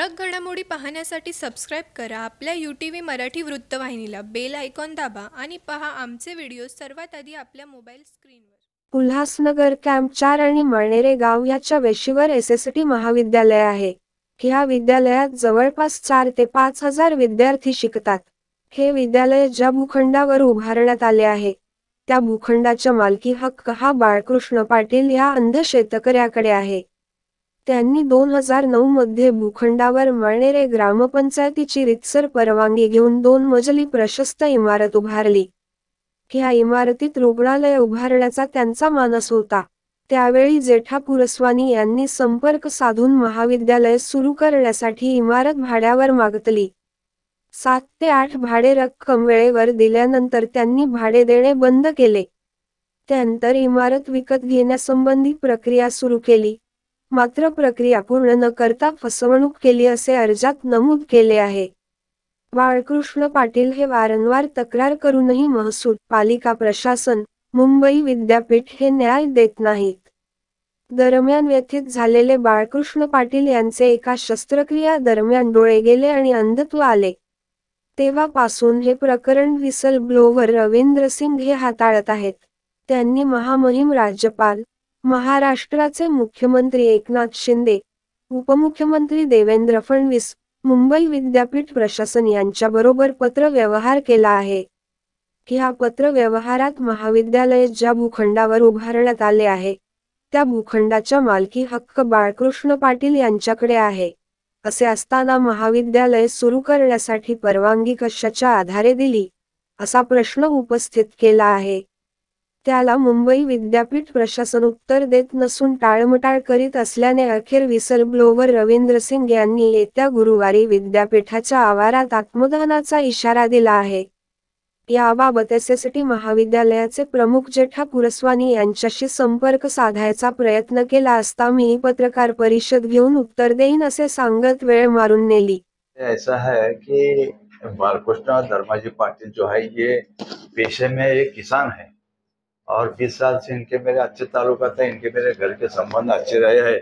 ठळक घडामोडी पाहण्यासाठी सबस्क्राईब करा आपल्या UTV मराठी वृत्तवाहिनीला. बेल आयकॉन दाबा आणि पहा आमचे व्हिडिओ सर्वात आधी आपल्या मोबाईल स्क्रीनवर. उल्हासनगर कॅम्प 4 आणि मळणेरे गाव याच्या वेशीवर SST महाविद्यालय आहे. ह्या विद्यालयात जवळपास 4 ते 5 हजार विद्यार्थी शिकतात. हे विद्यालय ज्या भूखंडावर उभारण्यात आले आहे, त्या भूखंडाचा मालकी हक्क हा बाळकृष्ण पाटील या अंध शेतकऱ्याकडे आहे. त्यांनी 2009 मध्ये भूखंडावर मळणेरे ग्रामपंचायतीची रितसर परवानगी घेऊन 2 मजली प्रशस्त इमारत उभारली. ह्या इमारतीत रुग्णालय उभारण्याचा त्यांचा मानस होता. त्यावेळी जेठा पुरस्वानी यांनी संपर्क साधून महाविद्यालय सुरू करण्यासाठी इमारत भाड्यावर मागितली. 7 ते 8 भाडे रक्कम वेळेवर दिल्यानंतर त्यांनी भाडे देणे बंद केले. त्यानंतर इमारत विकत घेण्यासंबंधी प्रक्रिया सुरू केली. मात्र प्रक्रिया पूर्ण न करता फसवणूक केली असे अर्जात नमूद केले आहे. बाळकृष्ण पाटील हे वारंवार तक्रार करूनही महसूल, पालिका प्रशासन, मुंबई विद्यापीठ हे न्याय देत नाहीत. दरम्यान व्यथित झालेले बाळकृष्ण पाटील यांचे एका शस्त्रक्रिया दरम्यान डोळे गेले आणि अंधत्व आले. तेव्हापासून हे प्रकरण व्हिसल ब्लोवर रवींद्र सिंग हे हाताळत आहेत. त्यांनी महामहिम राज्यपाल, महाराष्ट्राचे मुख्यमंत्री एकनाथ शिंदे, उपमुख्यमंत्री देवेंद्र फडणवीस, मुंबई विद्यापीठ प्रशासन यांच्याबरोबर पत्रव्यवहार केला आहे. ह्या पत्रव्यवहारात महाविद्यालय ज्या भूखंडावर उभारण्यात आले आहे, त्या भूखंडाचा मालकी हक्क बाळकृष्ण पाटील यांच्याकडे आहे. असे असताना महाविद्यालय सुरू करण्यासाठी परवानगी कशाच्या आधारे दिली, असा प्रश्न उपस्थित केला आहे. त्याला मुंबई विद्यापीठ प्रशासन उत्तर देत नसून टाळमटाळ करीत असल्याने अखेर व्हिसल ब्लोवर रवींद्र सिंग यांनी येत्या गुरुवारी विद्यापीठाच्या आवारात आत्मदहनाचा इशारा दिला आहे. याबाबत SST महाविद्यालयाचे प्रमुख जेठा पुरस्वानी यांच्याशी संपर्क साधायचा प्रयत्न केला असता मी पत्रकार परिषद घेऊन उत्तर देईन असे सांगत वेळ मारून नेली. ऐसा है कि बालकृष्ण धर्माजी पाटिल जो है ये पेशे में एक किसान है और 20 साल से इनके मेरे अच्छे ताल्लुकात है, इनके मेरे घर के संबंध अच्छे रहे हैं।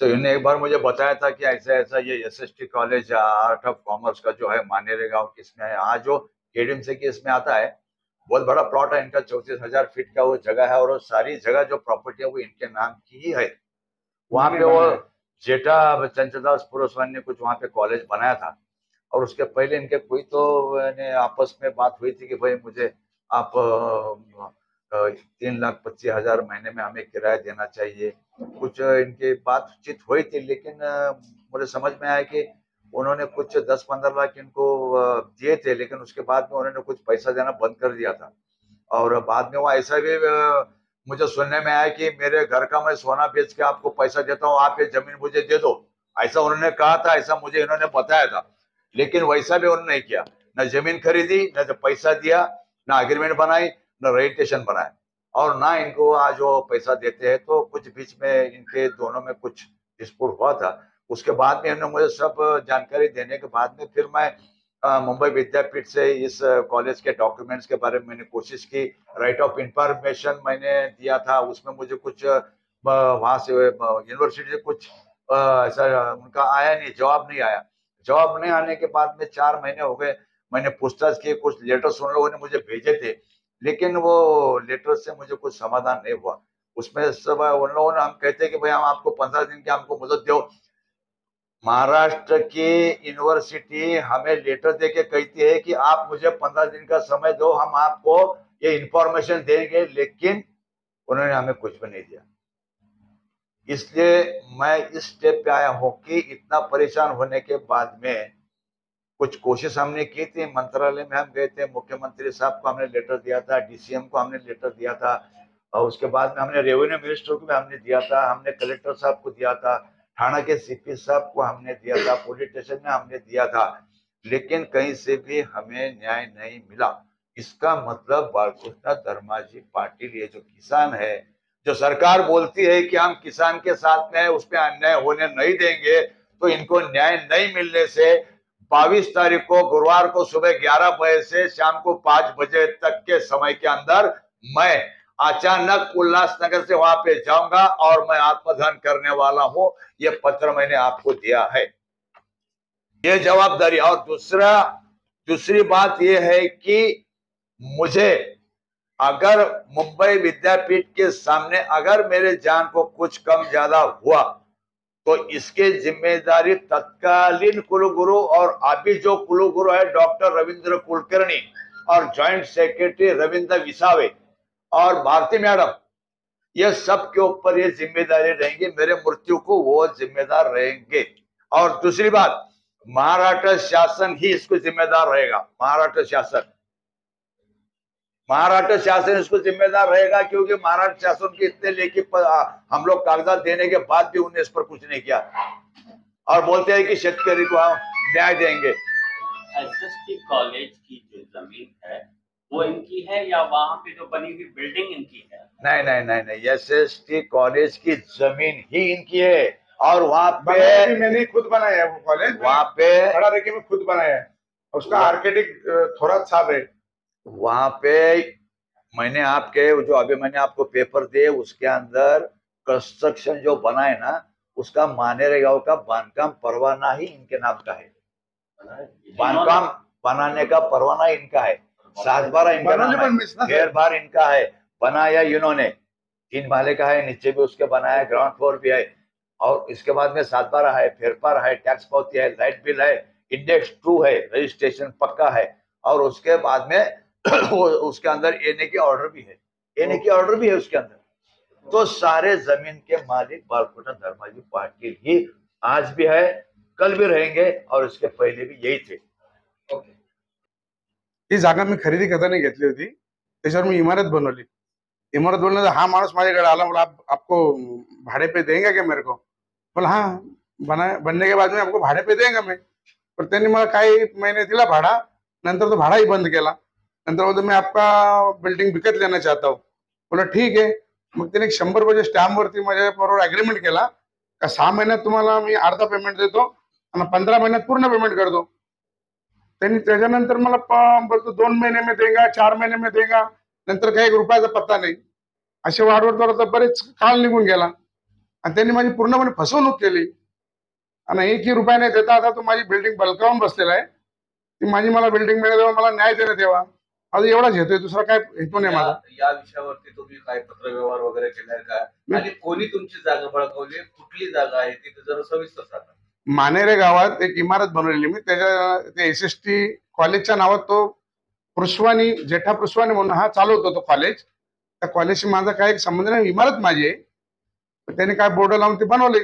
तो इन्होंने एक बार मुझे बताया था कि ऐसा ऐसा ये SST college art of commerce का जो है मानेरे गांव किसमें है, आज जो KDMC के इसमें आता है, बहुत बड़ा प्लॉट है इनका, 34,000 फीट का वो जगह है और वो सारी जगह जो प्रॉपर्टी है वो इनके नाम की ही है। वहां पे वो जेठा चंचलदास पुरस्वानी ने कुछ वहां पे कॉलेज बनाया था और उसके पहले इनके कोई तो आपस में बात हुई थी कि भाई मुझे आप 3,25,000 महीने में हमें किराया देना चाहिए, कुछ इनकी बातचीत हुई थी। लेकिन मुझे समझ में आया कि उन्होंने कुछ 10-15 लाख इनको दिए थे, लेकिन उसके बाद में उन्होंने कुछ पैसा देना बंद कर दिया था। और बाद में वो ऐसा भी मुझे सुनने में आया कि मेरे घर का मैं सोना बेच के आपको पैसा देता हूँ, आप ये जमीन मुझे दे दो, ऐसा उन्होंने कहा था, ऐसा मुझे इन्होंने बताया था। लेकिन वैसा भी उन्होंने नहीं किया, न जमीन खरीदी, न तो पैसा दिया, न एग्रीमेंट बनाई, न रजिस्ट्रेशन बनाया, और ना इनको आज वो पैसा देते हैं। तो कुछ बीच में इनके दोनों में कुछ डिस्प्यूट हुआ था। उसके बाद में इन्होंने मुझे सब जानकारी देने के बाद में फिर मैं मुंबई विद्यापीठ से इस कॉलेज के डॉक्यूमेंट्स के बारे में मैंने कोशिश की, राइट ऑफ इंफॉर्मेशन मैंने दिया था, उसमें मुझे कुछ वहां से यूनिवर्सिटी से कुछ ऐसा उनका आया नहीं, जवाब नहीं आया। जवाब नहीं आने के बाद में 4 महीने हो गए, मैंने पूछताछ की, कुछ लेटर्स उन लोगों ने मुझे भेजे थे, लेकिन वो लेटर से मुझे कुछ समाधान नहीं हुआ। उसमें सब उन लोगों ने, हम कहते हैं कि भाई हम आपको 15 दिन की हमको मुदत दो। महाराष्ट्र की यूनिवर्सिटी हमें लेटर देके कहती है कि आप मुझे 15 दिन का समय दो, हम आपको ये इंफॉर्मेशन देंगे, लेकिन उन्होंने हमें कुछ भी नहीं दिया। इसलिए मैं इस स्टेप पे आया हूं कि इतना परेशान होने के बाद में कुछ कोशिश हमने की थी, मंत्रालय में हम गए थे, मुख्यमंत्री साहब को हमने लेटर दिया था, DCM को हमने लेटर दिया था, और उसके बाद में हमने रेवेन्यू मिनिस्टर को भी हमने दिया था, हमने कलेक्टर साहब को दिया था, थाना के CP साहब को हमने दिया था, पुलिस स्टेशन में हमने दिया था, लेकिन कहीं से भी हमें न्याय नहीं मिला। इसका मतलब बाळकृष्ण धर्माजी पाटिल ये जो किसान है, जो सरकार बोलती है कि हम किसान के साथ में उस पर अन्याय होने नहीं देंगे, तो इनको न्याय नहीं मिलने से 22 तारीख को गुरुवार को सुबह 11 बजे से शाम को 5 बजे तक के समय के अंदर मैं अचानक उल्लासनगर से वहां पे जाऊंगा और मैं आत्मदहन करने वाला हूं। ये पत्र मैंने आपको दिया है। ये जवाबदारी। और दूसरी बात ये है कि मुझे अगर मुंबई विद्यापीठ के सामने अगर मेरे जान को कुछ कम ज्यादा हुआ तो इसके जिम्मेदारी तत्कालीन कुलगुरु और अभी जो कुलगुरु है डॉक्टर रविंद्र कुलकर्णी और जॉइंट सेक्रेटरी रविंद्र विसावे और भारती मैडम, ये सब के ऊपर ये जिम्मेदारी रहेंगी। मेरे मृत्यु को वो जिम्मेदार रहेंगे। और दूसरी बात, महाराष्ट्र शासन ही इसको जिम्मेदार रहेगा। महाराष्ट्र शासन इसको जिम्मेदार रहेगा, क्योंकि महाराष्ट्र शासन के इतने लेखी हम लोग कागजात देने के बाद भी उन्होंने इस पर कुछ नहीं किया और बोलते हैं कि शेतकरी को हम न्याय देंगे। एसएसटी कॉलेज की जो जमीन है वो इनकी है या वहाँ पे जो बनी हुई बिल्डिंग इनकी है? नहीं, एसएसटी कॉलेज की जमीन ही इनकी है। और वहाँ पे मैंने खुद बनाया है वो कॉलेज, वहाँ पे खड़ा रह के मैं खुद बनाया है। उसका आर्किटेक्ट थोड़ा साहब है। वहां पे मैंने जो अभी मैंने आपको पेपर दिए उसके अंदर कंस्ट्रक्शन जो बना है ना, उसका मानेरेगांव का बांधकाम परवाना ही इनके नाम का है। बांधकाम बनाने का परवाना इनका है। 7 बार इनका नाम है, 1.5 बार इनका है। बनाया इन्होंने 3 माले का है, नीचे भी उसके बनाया, ग्राउंड फ्लोर भी है। और इसके बाद में 7 बार है, फेरपार है, टैक्स पावती है, लाइट बिल है, इंडेक्स 2 है, रजिस्ट्रेशन पक्का है। और उसके बाद में उसके अंदर एने की ऑर्डर भी है, उसके अंदर। तो सारे जमीन के मालिक बालकृष्ण धर्माजी पाटील ही आज भी है, कल भी रहेंगे और इसके पहले भी यही थे। ही जागा मी खरेदी करताना घेतली होती, त्याच्यावर मी इमारत बनवली। इमारत बनवली, हा माणूस माझ्याकडे आला, बोला आपको भाड़े पे देंगे क्या मेरे को? बोला हाँ, बनने के बाद में आपको भाड़े पे देंगे मैं। पर त्यांनी मला काही महिने दिला भाड़ा, नंतर तो भाड़ा ही बंद केला। नंतर बोलतो मैं आपका बिल्डिंग विकत लेना चाहता हूँ। बोला ठीक आहे। मग त्याने 100 रुपये स्टॅम्प वरती माझ्या बरोबर अग्रीमेंट केला का 6 महिन्यात तुम्हाला मी अर्धा पेमेंट देतो आणि 15 महिन्यात पूर्ण पेमेंट करतो। त्यांनी त्याच्यानंतर मला बोलतो 2 महीने में देगा, 4 महीने में देगा, नंतर काही रुपयाचा पत्ता नाही। असे वाढवत बरेच काळ निघून गेला आणि त्यांनी माझी पूर्णपणे फसवणूक केली आणि 1 रुपया नाही देता आता तो माझी बिल्डिंग बलकावून बसलेला आहे। ती माझी मला बिल्डिंग मिळावी, मला न्याय देण्यात यावा, आज एवढाच हेतू, दुसरा काय हेतू नाही माझा। या विषयावरती तुम्ही काय पत्रव्यवहार वगैरे केलाय का? आणि कोणी तुमची जागा बळकावली, कुठली जागा आहे ती जरा सविस्तर सांगा। मानेरे गावात एक इमारत बनवलेली मी, त्याच्या एसएसटी कॉलेजच्या नावात तो पृश्वानी, जेठा पृश्वानी म्हणून हा चालवतो तो कॉलेज। त्या कॉलेजशी माझा काय संबंध नाही, इमारत माझी आहे। त्याने काय बोर्ड लावून ते बनवले।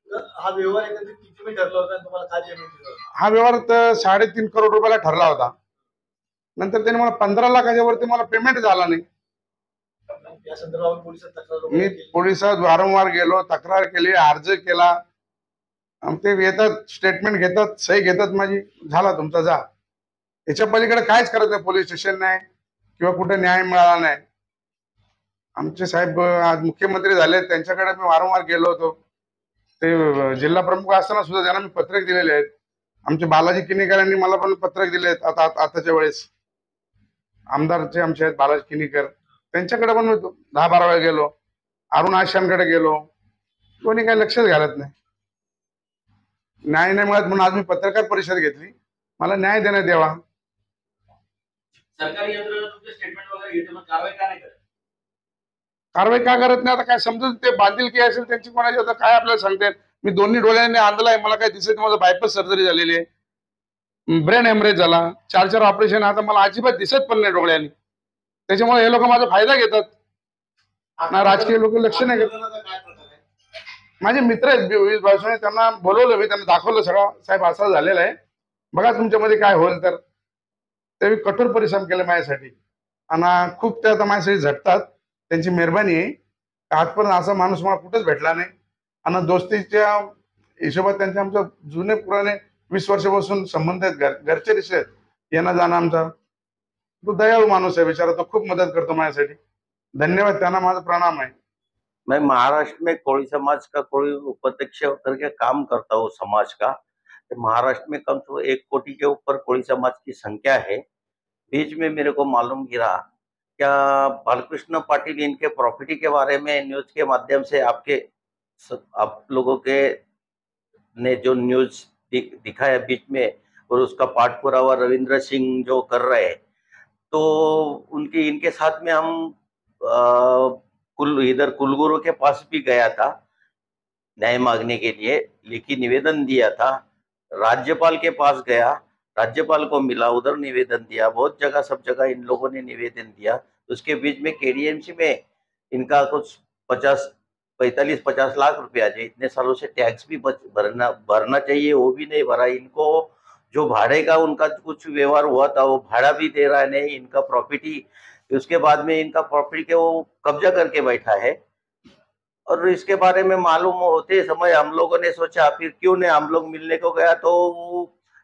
हा व्यवहार किती ठरला होता, तुम्हाला काय पेमेंट दिलं? हा व्यवहार 3.5 करोड रुपयाला ठरला होता। नंतर त्याने मला 15 लाखाच्या वरती मला पेमेंट झाला नाही। या संदर्भात पोलिसात तक्रार मी पोलिसात वारंवार गेलो, तक्रार केली, अर्ज केला। ते येतात, स्टेटमेंट घेतात, सही घेतात माझी, झाला तुमचा जा। याच्या पलीकडे काहीच करत नाही, पोलीस स्टेशन नाही किंवा कुठे न्याय मिळाला नाही। आमचे साहेब आज मुख्यमंत्री झाले, त्यांच्याकडे मी वारंवार गेलो होतो। ते जिल्हा प्रमुख असताना सुद्धा त्यांना मी पत्रक दिलेले आहेत। आमचे बालाजी किनीकरांनी मला पण पत्रक दिले आहेत आताच्या वेळेस। आमदारचे आमचे आहेत बालाजी किनीकर, त्यांच्याकडे पण 10-12 वेळा गेलो। अरुण आशांकडे गेलो, कोणी काही लक्षच घालत नाही। न्याय नाही मिळत म्हणून आज मी पत्रकार परिषद घेतली, मला न्याय देण्यात यावा। सरकारी यंत्रणा तुमचे स्टेटमेंट वगैरे घेते, मग कारवाई का नाही करत? कारवाई का करत नाही? आता काय समजून ते बांधिलकी असेल त्यांची कोणाची, आता काय आपल्याला सांगते। मी दोन्ही डोळ्यांनी आणलाय, मला काय दिसत, माझं बायपास सर्जरी झालेली आहे, ब्रेन हेमरेज झाला, 4 ऑपरेशन, आता मला अजिबात दिसत पण नाही डोळ्यांनी। त्याच्यामुळे हे लोक माझा फायदा घेतात ना, राजकीय लोक लक्ष नाही करत। माझे मित्र आहेत 20 भाषणे, त्यांना बोलवलं मी, त्यांना दाखवलं सगळं, साहेब असं झालेलं आहे, बघा तुमच्यामध्ये काय होईल। तर ते कठोर परिश्रम केले माझ्यासाठी आणि खूप ते आता माझ्यासाठी झटतात, त्यांची मेहरबानी आहे। आजपर्यंत असा माणूस मला कुठेच भेटला नाही आणि दोस्तीच्या हिशोबात त्यांचे आमच्या जुने पुराणे 20 वर्षापासून संबंध आहेत, घरचे रिश्ते आहेत, येणं जाणं आमचा। तो दयाळू माणूस आहे बिचारा, तो खूप मदत करतो माझ्यासाठी, धन्यवाद, त्यांना माझा प्रणाम आहे। मैं महाराष्ट्र में कोળી समाज का कोળી उपाध्यक्ष करके काम करता हूँ समाज का। महाराष्ट्र में कम से कम 1 कोटी के ऊपर कोળી समाज की संख्या है। बीच में मेरे को मालूम गिरा, क्या बालकृष्ण पाटिल इनके प्रॉपर्टी के बारे में न्यूज के माध्यम से आप लोगों के ने जो न्यूज दिखाया बीच में, और उसका पाठ पुरावा रविंद्र सिंह जो कर रहे हैं, तो उनके इनके साथ में हम इधर कुलगुरु के पास भी गया था न्याय मांगने के लिए, लिखित निवेदन दिया था। राज्यपाल के पास गया, राज्यपाल को मिला, उधर निवेदन दिया, बहुत जगह सब जगह इन लोगों ने निवेदन दिया। उसके बीच में केडीएमसी में इनका कुछ 45-50 लाख रुपया जो इतने सालों से टैक्स भी भरना चाहिए, वो भी नहीं भरा। इनको जो भाड़े का उनका कुछ व्यवहार हुआ था वो भाड़ा भी दे रहा नहीं, इनका प्रॉपर्टी, उसके बाद में इनका प्रॉपर्टी के वो कब्जा करके बैठा है। और इसके बारे में मालूम होते समय हम लोगों ने सोचा, फिर क्यों नहीं, हम लोग मिलने को गया तो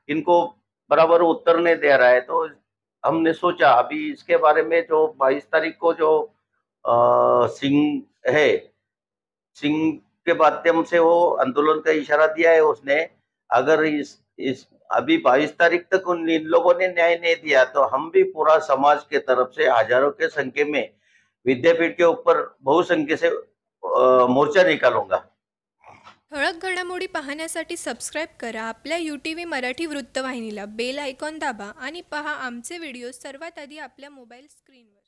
इनको बराबर उत्तर नहीं दे रहा है, तो हमने सोचा अभी इसके बारे में जो 22 तारीख को जो सिंह है, सिंह के माध्यम से वो आंदोलन का इशारा दिया है उसने। अगर इस अभी 22 तारीख तक इन लोगों ने न्याय नहीं दिया तो हम भी पूरा समाज के तरफ से हजारों के संख्या में विद्यापीठ के ऊपर बहुसंख्य से मोर्चा निकालूंगा। ठळक घडामोडी पाहण्यासाठी सबस्क्राईब करा आपल्या UTV मराठी वृत्तवाहिनीला. बेल आयकॉन दाबा आणि पहा आमचे व्हिडिओ सर्वात आधी आपल्या मोबाईल स्क्रीनवर.